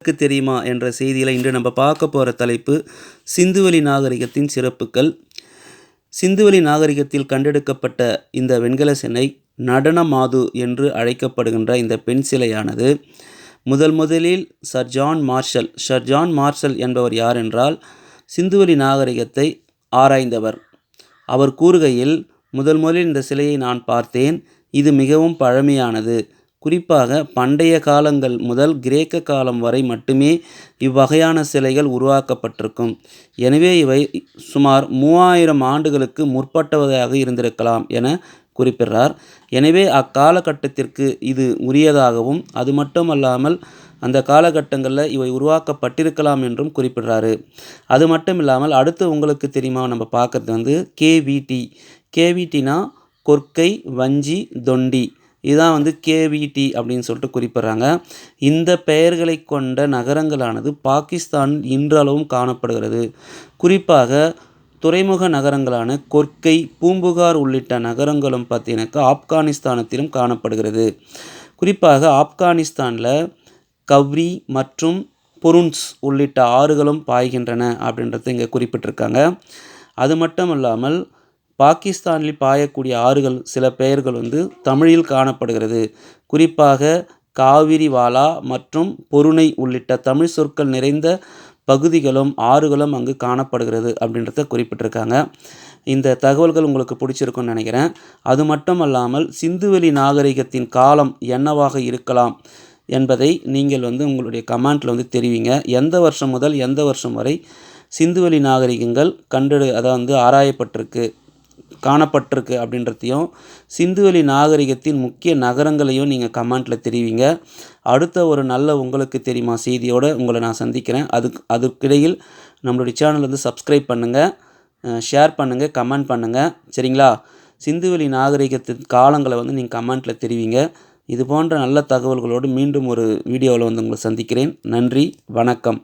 தெரியுமா என்ற செய்தியில் இன்று நம்ம பார்க்க போகிற தலைப்பு சிந்துவெளி நாகரிகத்தின் சிறப்புகள். சிந்துவெளி நாகரிகத்தில் கண்டெடுக்கப்பட்ட இந்த வெண்கல சிலை நடன மாது என்று அழைக்கப்படுகின்ற இந்த பெண் சிலையானது முதலில் சர் ஜான் மார்ஷல் என்பவர் யார் என்றால் சிந்துவெளி நாகரிகத்தை ஆராய்ந்தவர். அவர் கூறுகையில், முதலில் இந்த சிலையை நான் பார்த்தேன், இது மிகவும் பழமையானது. குறிப்பாக பண்டைய காலங்கள் முதல் கிரேக்க காலம் வரை மட்டுமே இவ்வகையான சிலைகள் உருவாக்கப்பட்டிருக்கும். எனவே இவை சுமார் 3000 ஆண்டுகளுக்கு முற்பட்டவையாக இருந்திருக்கலாம் என குறிப்பிடுறார். எனவே அக்காலகட்டத்திற்கு இது உரியதாகவும் அது மட்டுமல்லாமல் அந்த காலகட்டங்களில் இவை உருவாக்கப்பட்டிருக்கலாம் என்றும் குறிப்பிடுறாரு. அது மட்டும் இல்லாமல் அடுத்து உங்களுக்கு தெரியுமா நம்ம பார்க்குறது கேவிடினா கொற்கை வஞ்சி தொண்டி, இதுதான் கேவிடி அப்படின்னு சொல்லிட்டு குறிப்பிட்றாங்க. இந்த பெயர்களை கொண்ட நகரங்களானது பாகிஸ்தானில் இன்றளவும் காணப்படுகிறது. குறிப்பாக துறைமுக நகரங்களான கொற்கை, பூம்புகார் உள்ளிட்ட நகரங்களும் பார்த்தீங்கன்னாக்கா ஆப்கானிஸ்தானத்திலும் காணப்படுகிறது. குறிப்பாக ஆப்கானிஸ்தானில் கவ்ரி மற்றும் பொருன்ஸ் உள்ளிட்ட ஆறுகளும் பாய்கின்றன அப்படின்றத இங்கே குறிப்பிட்டிருக்காங்க. அது மட்டும் இல்லாமல் பாகிஸ்தானில் பாயக்கூடிய ஆறுகள் சில பெயர்கள் தமிழில் காணப்படுகிறது. குறிப்பாக காவிரிவாலா மற்றும் பொருணை உள்ளிட்ட தமிழ் சொற்கள் நிறைந்த பகுதிகளும் ஆறுகளும் அங்கு காணப்படுகிறது அப்படின்றத குறிப்பிட்டிருக்காங்க. இந்த தகவல்கள் உங்களுக்கு பிடிச்சிருக்குன்னு நினைக்கிறேன். அது மட்டும் அல்லாமல் சிந்துவெளி நாகரிகத்தின் காலம் என்னவாக இருக்கலாம் என்பதை நீங்கள் உங்களுடைய கமெண்ட்டில் தெரிவிங்க. எந்த வருஷம் முதல் எந்த வருஷம் வரை சிந்துவெளி நாகரிகங்கள் ஆராயப்பட்டிருக்கு, காணப்பட்டிருக்கு அப்படின்றதையும், சிந்துவெளி நாகரிகத்தின் முக்கிய நகரங்களையும் நீங்கள் கமெண்ட்டில் தெரிவிங்க. அடுத்த ஒரு நல்ல உங்களுக்கு தெரியுமா செய்தியோடு உங்களை நான் சந்திக்கிறேன். அதுக்கிடையில் நம்மளுடைய சேனல் சப்ஸ்கிரைப் பண்ணுங்கள், ஷேர் பண்ணுங்கள், கமெண்ட் பண்ணுங்கள். சரிங்களா? சிந்துவெளி நாகரிகத்தின் காலங்களை நீங்கள் கமெண்ட்டில் தெரிவிங்க. இது போன்ற நல்ல தகவல்களோடு மீண்டும் ஒரு வீடியோவில் உங்களை சந்திக்கிறேன். நன்றி, வணக்கம்.